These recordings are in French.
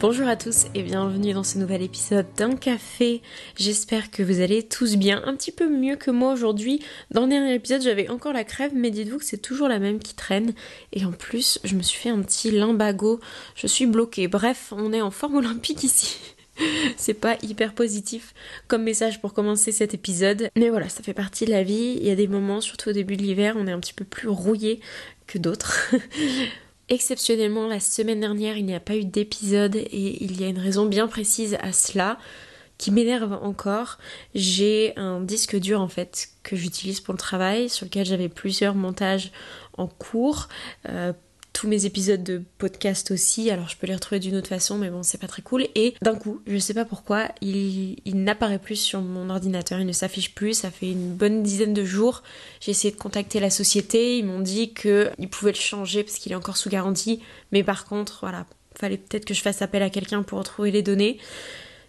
Bonjour à tous et bienvenue dans ce nouvel épisode d'un café. J'espère que vous allez tous bien, un petit peu mieux que moi aujourd'hui. Dans le dernier épisode j'avais encore la crève, mais dites-vous que c'est toujours la même qui traîne. Et en plus je me suis fait un petit lumbago, je suis bloquée. Bref, on est en forme olympique ici. C'est pas hyper positif comme message pour commencer cet épisode. Mais voilà, ça fait partie de la vie. Il y a des moments, surtout au début de l'hiver, on est un petit peu plus rouillé que d'autres. Exceptionnellement, la semaine dernière, il n'y a pas eu d'épisode et il y a une raison bien précise à cela qui m'énerve encore. J'ai un disque dur en fait que j'utilise pour le travail, sur lequel j'avais plusieurs montages en cours. Tous mes épisodes de podcast aussi, alors je peux les retrouver d'une autre façon, mais bon, c'est pas très cool. Et d'un coup, je sais pas pourquoi, il n'apparaît plus sur mon ordinateur, il ne s'affiche plus, ça fait une bonne dizaine de jours. J'ai essayé de contacter la société, ils m'ont dit qu'ils pouvaient le changer parce qu'il est encore sous garantie, mais par contre, voilà, fallait peut-être que je fasse appel à quelqu'un pour retrouver les données.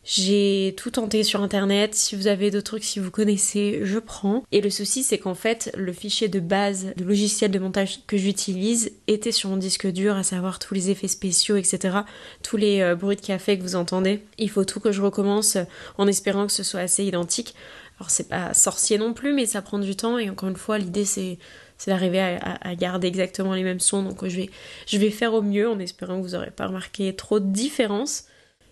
J'ai tout tenté sur internet, si vous avez d'autres trucs, si vous connaissez, je prends. Et le souci c'est qu'en fait, le fichier de base, le logiciel de montage que j'utilise était sur mon disque dur, à savoir tous les effets spéciaux, etc. Tous les bruits de café que vous entendez. Il faut tout que je recommence en espérant que ce soit assez identique. Alors c'est pas sorcier non plus, mais ça prend du temps et encore une fois, l'idée c'est d'arriver à garder exactement les mêmes sons. Donc je vais faire au mieux en espérant que vous n'aurez pas remarqué trop de différences.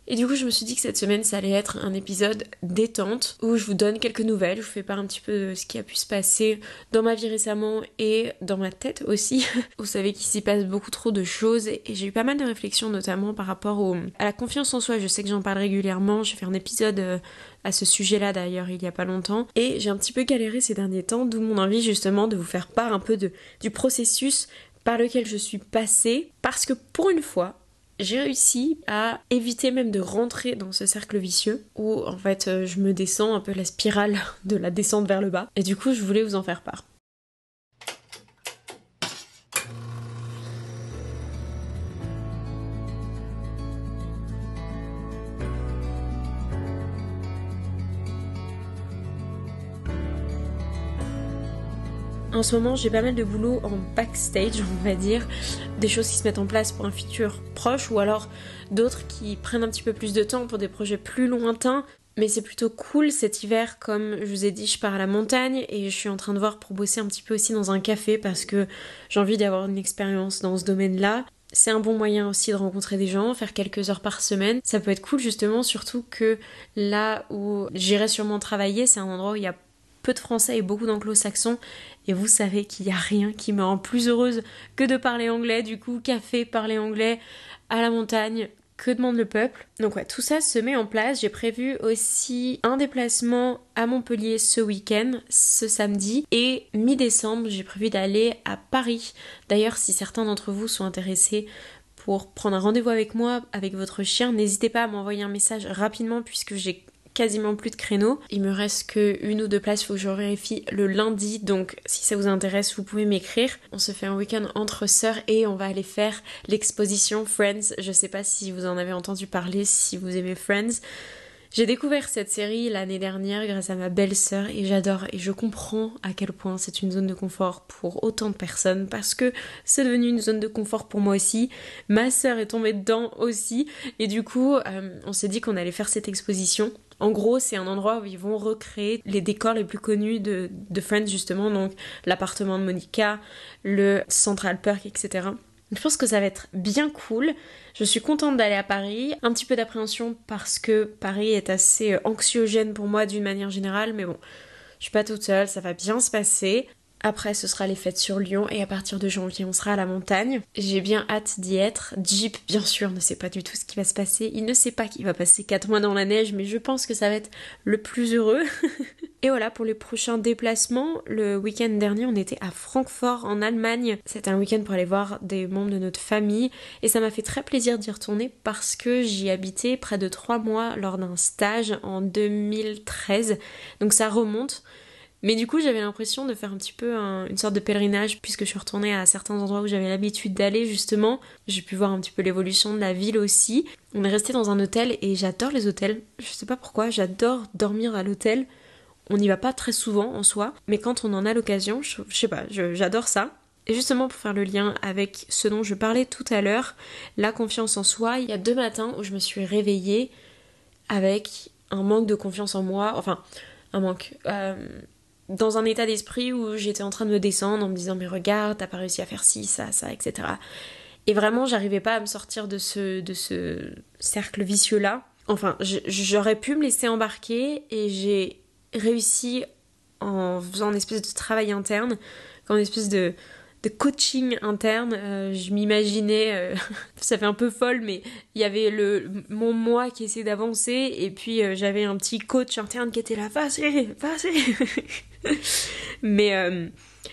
Et du coup je me suis dit que cette semaine ça allait être un épisode détente où je vous donne quelques nouvelles, je vous fais part un petit peu de ce qui a pu se passer dans ma vie récemment et dans ma tête aussi. Vous savez qu'il s'y passe beaucoup trop de choses et j'ai eu pas mal de réflexions notamment par rapport à la confiance en soi. Je sais que j'en parle régulièrement, j'ai fait un épisode à ce sujet-là d'ailleurs il y a pas longtemps et j'ai un petit peu galéré ces derniers temps, d'où mon envie justement de vous faire part un peu du processus par lequel je suis passée parce que pour une fois j'ai réussi à éviter même de rentrer dans ce cercle vicieux où en fait je me descends un peu la spirale de la descente vers le bas et du coup je voulais vous en faire part. En ce moment, j'ai pas mal de boulot en backstage, on va dire, des choses qui se mettent en place pour un futur proche ou alors d'autres qui prennent un petit peu plus de temps pour des projets plus lointains. Mais c'est plutôt cool cet hiver, comme je vous ai dit, je pars à la montagne et je suis en train de voir pour bosser un petit peu aussi dans un café parce que j'ai envie d'avoir une expérience dans ce domaine-là. C'est un bon moyen aussi de rencontrer des gens, faire quelques heures par semaine. Ça peut être cool justement, surtout que là où j'irai sûrement travailler, c'est un endroit où il y a peu de français et beaucoup d'anglo-saxons et vous savez qu'il n'y a rien qui me rend plus heureuse que de parler anglais. Du coup, café, parler anglais, à la montagne, que demande le peuple? Donc ouais, tout ça se met en place. J'ai prévu aussi un déplacement à Montpellier ce week-end, ce samedi, et mi-décembre, j'ai prévu d'aller à Paris. D'ailleurs, si certains d'entre vous sont intéressés pour prendre un rendez-vous avec moi, avec votre chien, n'hésitez pas à m'envoyer un message rapidement puisque j'ai quasiment plus de créneaux. Il me reste que 1 ou 2 places, il faut que je vérifie le lundi, donc si ça vous intéresse, vous pouvez m'écrire. On se fait un week-end entre sœurs et on va aller faire l'exposition Friends. Je sais pas si vous en avez entendu parler, si vous aimez Friends. J'ai découvert cette série l'année dernière grâce à ma belle-sœur et j'adore et je comprends à quel point c'est une zone de confort pour autant de personnes parce que c'est devenu une zone de confort pour moi aussi. Ma sœur est tombée dedans aussi et du coup on s'est dit qu'on allait faire cette exposition. En gros, c'est un endroit où ils vont recréer les décors les plus connus de Friends justement, donc l'appartement de Monica, le Central Perk, etc. Je pense que ça va être bien cool. Je suis contente d'aller à Paris. Un petit peu d'appréhension parce que Paris est assez anxiogène pour moi d'une manière générale, mais bon, je suis pas toute seule, ça va bien se passer. Après, ce sera les fêtes sur Lyon et à partir de janvier, on sera à la montagne. J'ai bien hâte d'y être. Jeep, bien sûr, ne sait pas du tout ce qui va se passer. Il ne sait pas qu'il va passer 4 mois dans la neige, mais je pense que ça va être le plus heureux. Et voilà, pour les prochains déplacements, le week-end dernier, on était à Francfort, en Allemagne. C'était un week-end pour aller voir des membres de notre famille. Et ça m'a fait très plaisir d'y retourner parce que j'y habitais près de 3 mois lors d'un stage en 2013. Donc ça remonte. Mais du coup, j'avais l'impression de faire un petit peu une sorte de pèlerinage puisque je suis retournée à certains endroits où j'avais l'habitude d'aller justement. J'ai pu voir un petit peu l'évolution de la ville aussi. On est resté dans un hôtel et j'adore les hôtels. Je sais pas pourquoi, j'adore dormir à l'hôtel. On n'y va pas très souvent en soi, mais quand on en a l'occasion, je sais pas, j'adore ça. Et justement pour faire le lien avec ce dont je parlais tout à l'heure, la confiance en soi, il y a 2 matins où je me suis réveillée avec un manque de confiance en moi, enfin un manque, dans un état d'esprit où j'étais en train de me descendre en me disant mais regarde, t'as pas réussi à faire ci, ça, etc. Et vraiment j'arrivais pas à me sortir de ce cercle vicieux là. Enfin j'aurais pu me laisser embarquer et j'ai réussi en faisant une espèce de travail interne, une espèce de coaching interne, je m'imaginais, ça fait un peu folle, mais il y avait mon moi qui essayait d'avancer, et puis j'avais un petit coach interne qui était là, vas-y. Mais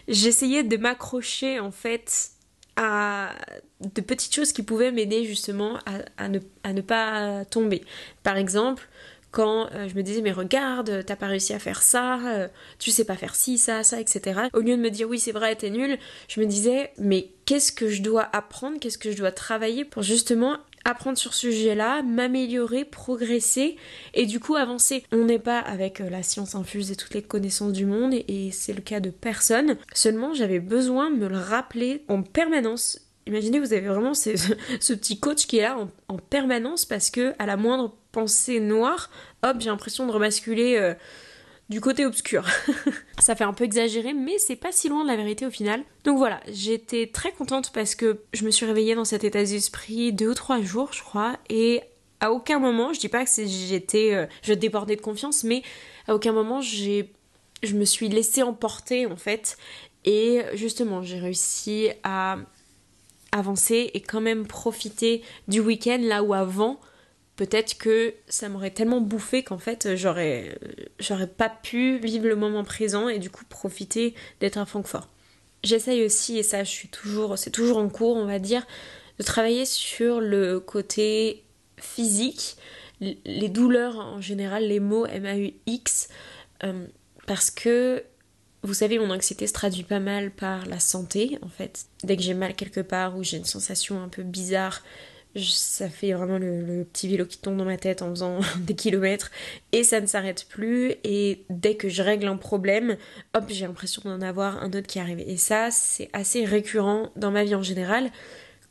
j'essayais de m'accrocher en fait à de petites choses qui pouvaient m'aider justement à ne pas tomber. Par exemple, quand je me disais mais regarde, t'as pas réussi à faire ça, tu sais pas faire ci, ça, etc. Au lieu de me dire oui c'est vrai, t'es nulle, je me disais mais qu'est-ce que je dois apprendre, qu'est-ce que je dois travailler pour justement apprendre sur ce sujet-là, m'améliorer, progresser et du coup avancer. On n'est pas avec la science infuse et toutes les connaissances du monde et c'est le cas de personne. Seulement j'avais besoin de me le rappeler en permanence. Imaginez, vous avez vraiment ce petit coach qui est là en permanence parce que à la moindre pensée noire, hop, j'ai l'impression de rebasculer du côté obscur. Ça fait un peu exagéré, mais c'est pas si loin de la vérité au final. Donc voilà, j'étais très contente parce que je me suis réveillée dans cet état d'esprit 2 ou 3 jours, je crois, et à aucun moment, je dis pas que je débordais de confiance, mais à aucun moment je me suis laissée emporter en fait, et justement, j'ai réussi à avancer et quand même profiter du week-end là où avant peut-être que ça m'aurait tellement bouffé qu'en fait j'aurais pas pu vivre le moment présent et du coup profiter d'être à Francfort. J'essaye aussi, et ça c'est toujours en cours on va dire, de travailler sur le côté physique, les douleurs en général, les mots MAUX, parce que vous savez, mon anxiété se traduit pas mal par la santé, en fait. Dès que j'ai mal quelque part ou j'ai une sensation un peu bizarre, ça fait vraiment le petit vélo qui tombe dans ma tête en faisant des kilomètres et ça ne s'arrête plus. Et dès que je règle un problème, hop, j'ai l'impression d'en avoir un autre qui arrive. Et ça, c'est assez récurrent dans ma vie en général.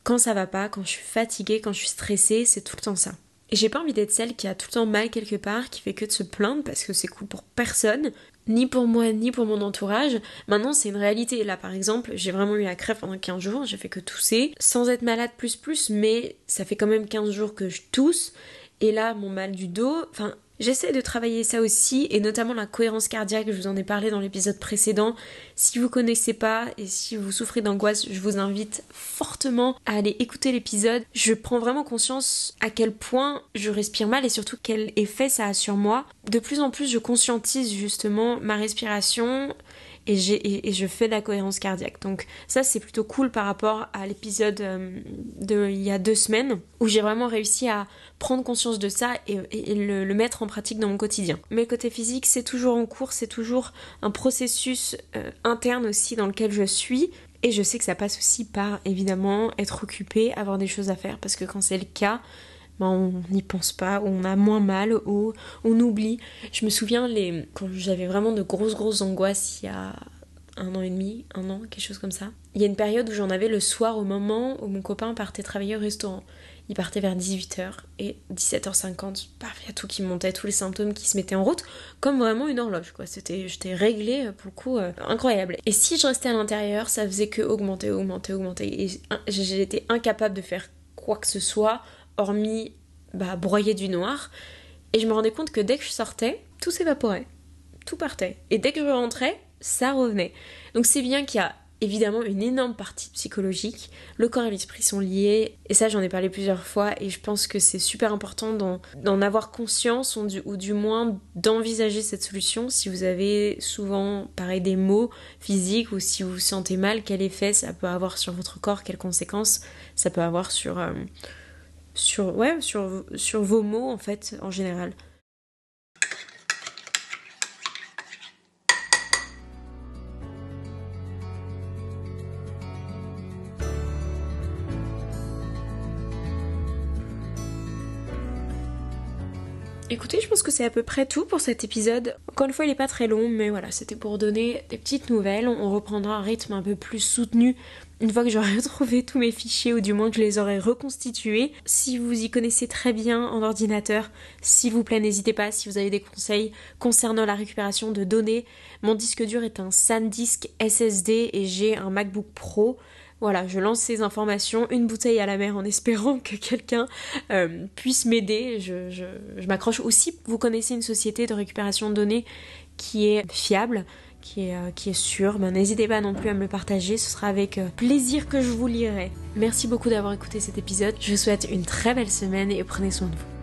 Quand ça va pas, quand je suis fatiguée, quand je suis stressée, c'est tout le temps ça. Et j'ai pas envie d'être celle qui a tout le temps mal quelque part, qui fait que de se plaindre parce que c'est cool pour personne, ni pour moi, ni pour mon entourage. Maintenant, c'est une réalité. Là, par exemple, j'ai vraiment eu la crève pendant 15 jours, j'ai fait que tousser, sans être malade plus, mais ça fait quand même 15 jours que je tousse. Et là, mon mal du dos, enfin, j'essaie de travailler ça aussi, et notamment la cohérence cardiaque, je vous en ai parlé dans l'épisode précédent. Si vous connaissez pas et si vous souffrez d'angoisse, je vous invite fortement à aller écouter l'épisode. Je prends vraiment conscience à quel point je respire mal et surtout quel effet ça a sur moi. De plus en plus, je conscientise justement ma respiration et je fais de la cohérence cardiaque. Donc ça, c'est plutôt cool par rapport à l'épisode il y a 2 semaines où j'ai vraiment réussi à prendre conscience de ça et le mettre en pratique dans mon quotidien. Mais le côté physique, c'est toujours en cours, c'est toujours un processus interne aussi dans lequel je suis. Et je sais que ça passe aussi par, évidemment, être occupé, avoir des choses à faire, parce que quand c'est le cas, on n'y pense pas, on a moins mal, ou on oublie. Je me souviens, quand j'avais vraiment de grosses angoisses, il y a 1 an et demi, 1 an, quelque chose comme ça. Il y a une période où j'en avais le soir au moment où mon copain partait travailler au restaurant. Il partait vers 18h et 17h50, paf, il y a tout qui montait, tous les symptômes qui se mettaient en route, comme vraiment une horloge, quoi. J'étais réglée, pour le coup, incroyable. Et si je restais à l'intérieur, ça faisait que augmenter. Et j'étais incapable de faire quoi que ce soit, hormis broyer du noir. Et je me rendais compte que dès que je sortais, tout s'évaporait, tout partait. Et dès que je rentrais, ça revenait. Donc c'est bien qu'il y a évidemment une énorme partie psychologique. Le corps et l'esprit sont liés, et ça j'en ai parlé plusieurs fois, et je pense que c'est super important d'en avoir conscience, ou du moins d'envisager cette solution. Si vous avez souvent, pareil, des maux physiques, ou si vous vous sentez mal, quel effet ça peut avoir sur votre corps, quelles conséquences ça peut avoir sur vos maux en fait, en général. Écoutez, je pense que c'est à peu près tout pour cet épisode. Encore une fois, il est pas très long, mais voilà, c'était pour donner des petites nouvelles. On reprendra un rythme un peu plus soutenu une fois que j'aurai retrouvé tous mes fichiers, ou du moins que je les aurai reconstitués. Si vous y connaissez très bien en ordinateur, s'il vous plaît, n'hésitez pas si vous avez des conseils concernant la récupération de données. Mon disque dur est un SanDisk SSD et j'ai un MacBook Pro. Voilà, je lance ces informations, une bouteille à la mer en espérant que quelqu'un puisse m'aider. Je m'accroche aussi. Vous connaissez une société de récupération de données qui est fiable, qui est sûre, n'hésitez pas non plus à me le partager, ce sera avec plaisir que je vous lirai. Merci beaucoup d'avoir écouté cet épisode, je vous souhaite une très belle semaine et prenez soin de vous.